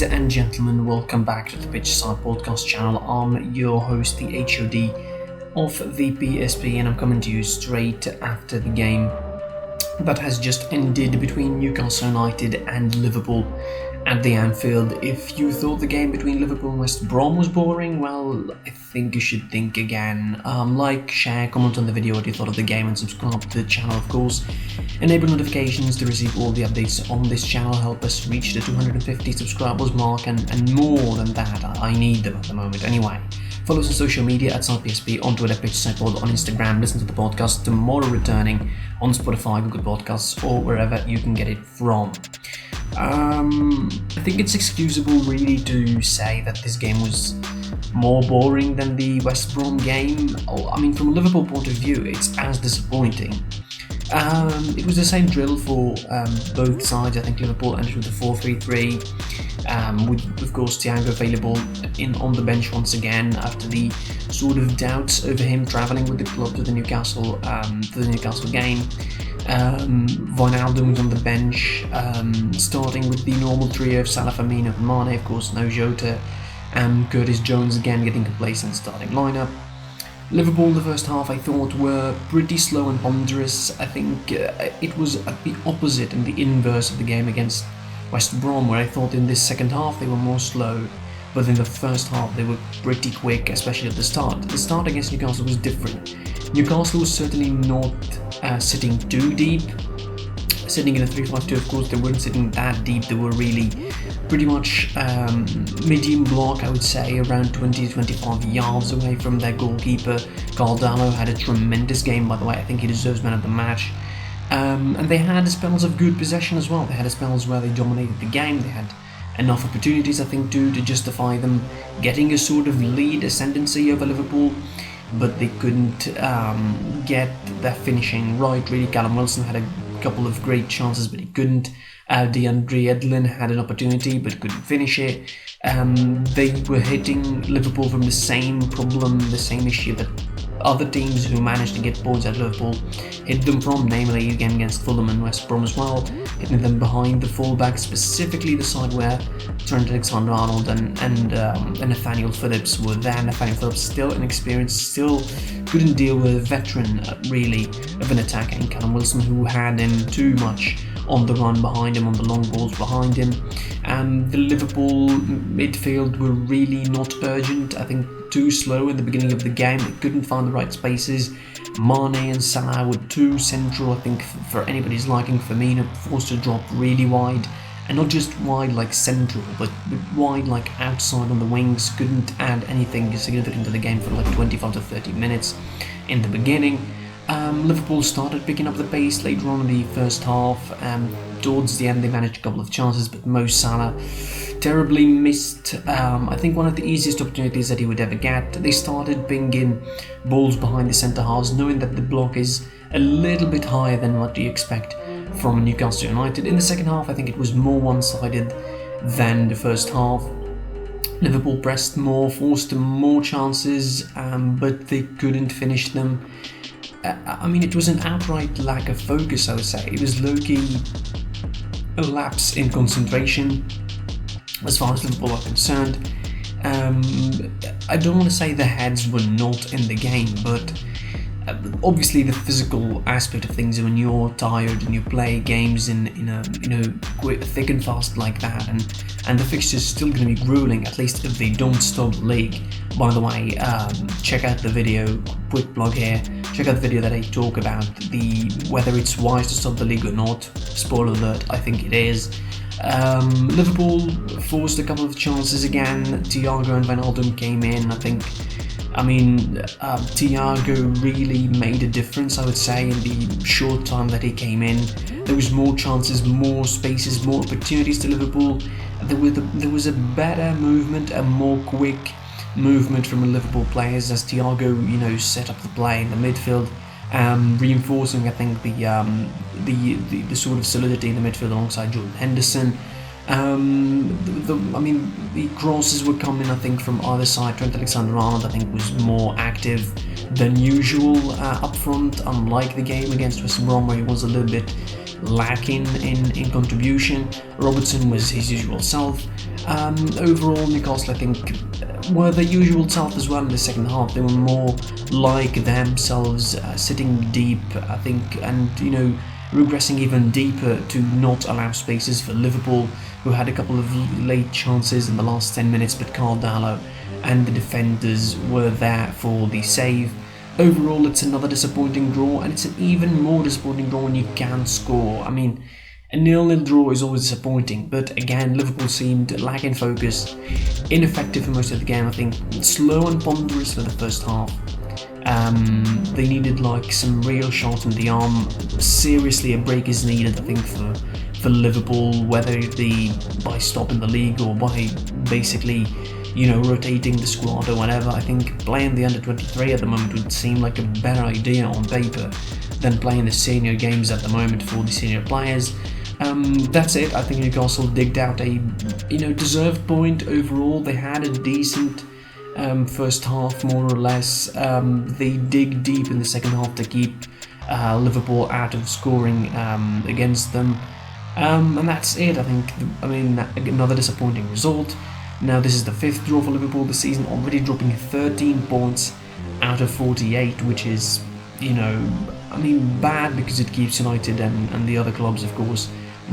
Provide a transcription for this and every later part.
Ladies and gentlemen, welcome back to the Pitchside Podcast channel. I'm your host, the HOD of the PSP, and I'm coming to you straight after the game that has just ended between Newcastle United and Liverpool at the Anfield. If you thought the game between Liverpool and West Brom was boring, well, I think you should think again. Like, share, comment on the video what you thought of the game, and subscribe to the channel, of course. Enable notifications to receive all the updates on this channel. Help us reach the 250 subscribers mark, and more than that. I need them at the moment anyway. Follow us on social media at PSP, on Twitter, PitchsidePod, on Instagram. Listen to the podcast tomorrow returning on Spotify, Google Podcasts, or wherever you can get it from. I think it's excusable really to say that this game was more boring than the West Brom game. I mean, from a Liverpool point of view, it's as disappointing. It was the same drill for both sides. I think Liverpool entered with a 4-3-3, with of course Thiago available on the bench once again after the sort of doubts over him travelling with the club to the Newcastle game. Wijnaldum was on the bench, starting with the normal trio of Salah, Firmino, and Mane. Of course, no Jota, and Curtis Jones again getting complacent starting lineup. Liverpool, the first half, I thought, were pretty slow and ponderous. I think it was at the opposite and the inverse of the game against West Brom, where I thought in this second half they were more slow, but in the first half they were pretty quick, especially at the start. The start against Newcastle was different. Newcastle was certainly not sitting too deep. Sitting in a 3-5-2, of course, they weren't sitting that deep. They were really pretty much medium block, I would say, around 20 to 25 yards away from their goalkeeper. Caldano had a tremendous game, by the way. I think he deserves man of the match. And they had spells of good possession as well. They had spells where they dominated the game. They had enough opportunities, I think, to justify them getting a sort of lead ascendancy over Liverpool, but they couldn't get their finishing right. Really, Callum Wilson had a couple of great chances, but he couldn't. DeAndre Edlin had an opportunity, but couldn't finish it. They were hitting Liverpool from the same problem, the same issue that other teams who managed to get points at Liverpool hit them from, namely again against Fulham and West Brom as well, hitting them behind the fullback, specifically the side where Trent Alexander-Arnold and Nathaniel Phillips were there. Nathaniel Phillips, still inexperienced, still couldn't deal with a veteran, really, of an attacker in Callum Wilson, who had him too much on the run behind him, on the long balls behind him. The Liverpool midfield were really not urgent. I think too slow in the beginning of the game. They couldn't find the right spaces. Mane and Salah were too central, I think, for anybody's liking. Firmino forced to drop really wide, and not just wide like central, but wide like outside on the wings. Couldn't add anything significant to the game for like 25 to 30 minutes in the beginning. Liverpool started picking up the pace later on in the first half. Towards the end they managed a couple of chances, but Mo Salah terribly missed, I think, one of the easiest opportunities that he would ever get. They started pinging balls behind the centre halves, knowing that the block is a little bit higher than what you expect from Newcastle United. In the second half, I think it was more one-sided than the first half. Loiverpool pressed more, forced more chances, but they couldn't finish them. I mean, it was an outright lack of focus, I would say. It was low-key a lapse in concentration as far as Liverpool are concerned. I don't want to say the heads were not in the game, but obviously the physical aspect of things, when you're tired and you play games in thick and fast like that, and the fixture's still going to be grueling, at least if they don't stop the league. By the way, check out the video, quick plug here, check out the video that I talk about whether it's wise to stop the league or not. Spoiler alert, I think it is. Liverpool forced a couple of chances again. Thiago and Wijnaldum came in. Thiago really made a difference, I would say, in the short time that he came in. There was more chances, more spaces, more opportunities to Liverpool. There was a better movement, a more quick movement from the Liverpool players as Thiago, set up the play in the midfield, reinforcing, I think, the sort of solidity in the midfield alongside Jordan Henderson. The crosses were coming, I think, from either side. Trent Alexander-Arnold, I think, was more active than usual up front, unlike the game against West Brom, where he was a little bit lacking in contribution. Robertson was his usual self. Overall, Newcastle, I think, were the usual self as well in the second half. They were more like themselves, sitting deep, I think, and regressing even deeper to not allow spaces for Liverpool, who had a couple of late chances in the last 10 minutes, but Cardallo and the defenders were there for the save. Overall, it's another disappointing draw, and it's an even more disappointing draw when you can't score. I mean, a 0-0 draw is always disappointing, but again, Liverpool seemed lacking focus, ineffective for most of the game. I think slow and ponderous for the first half. They needed like some real shot in the arm. Seriously, a break is needed, I think, for Liverpool, whether it be by stopping the league or by basically rotating the squad or whatever. I think playing the under-23 at the moment would seem like a better idea on paper than playing the senior games at the moment for the senior players. That's it. I think Newcastle digged out a deserved point overall. They had a decent first half, more or less. They dig deep in the second half to keep Liverpool out of scoring against them. And that's it. I think. Another disappointing result. Now this is the 5th draw for Liverpool this season, already dropping 13 points out of 48, which is, bad because it keeps United and the other clubs, of course,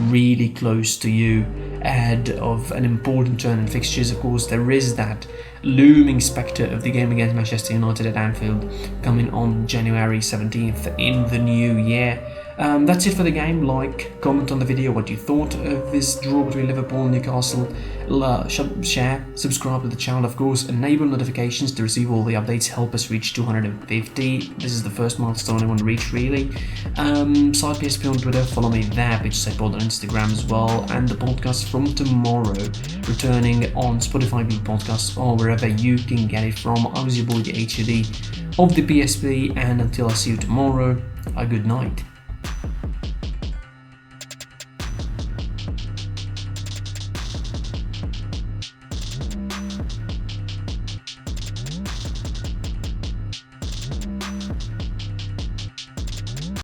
really close to you ahead of an important turn in fixtures. Of course, there is that looming spectre of the game against Manchester United at Anfield coming on January 17th in the new year. That's it for the game. Like, comment on the video what you thought of this draw between Liverpool and Newcastle. Share, subscribe to the channel, of course, enable notifications to receive all the updates, help us reach 250. This is the first milestone I want to reach, really. Side PSP on Twitter, follow me there, PitchSidePod on Instagram as well, and the podcast from tomorrow, returning on Spotify, Google Podcasts, or wherever you can get it from. I was your boy, the HUD of the PSP, and until I see you tomorrow, a good night.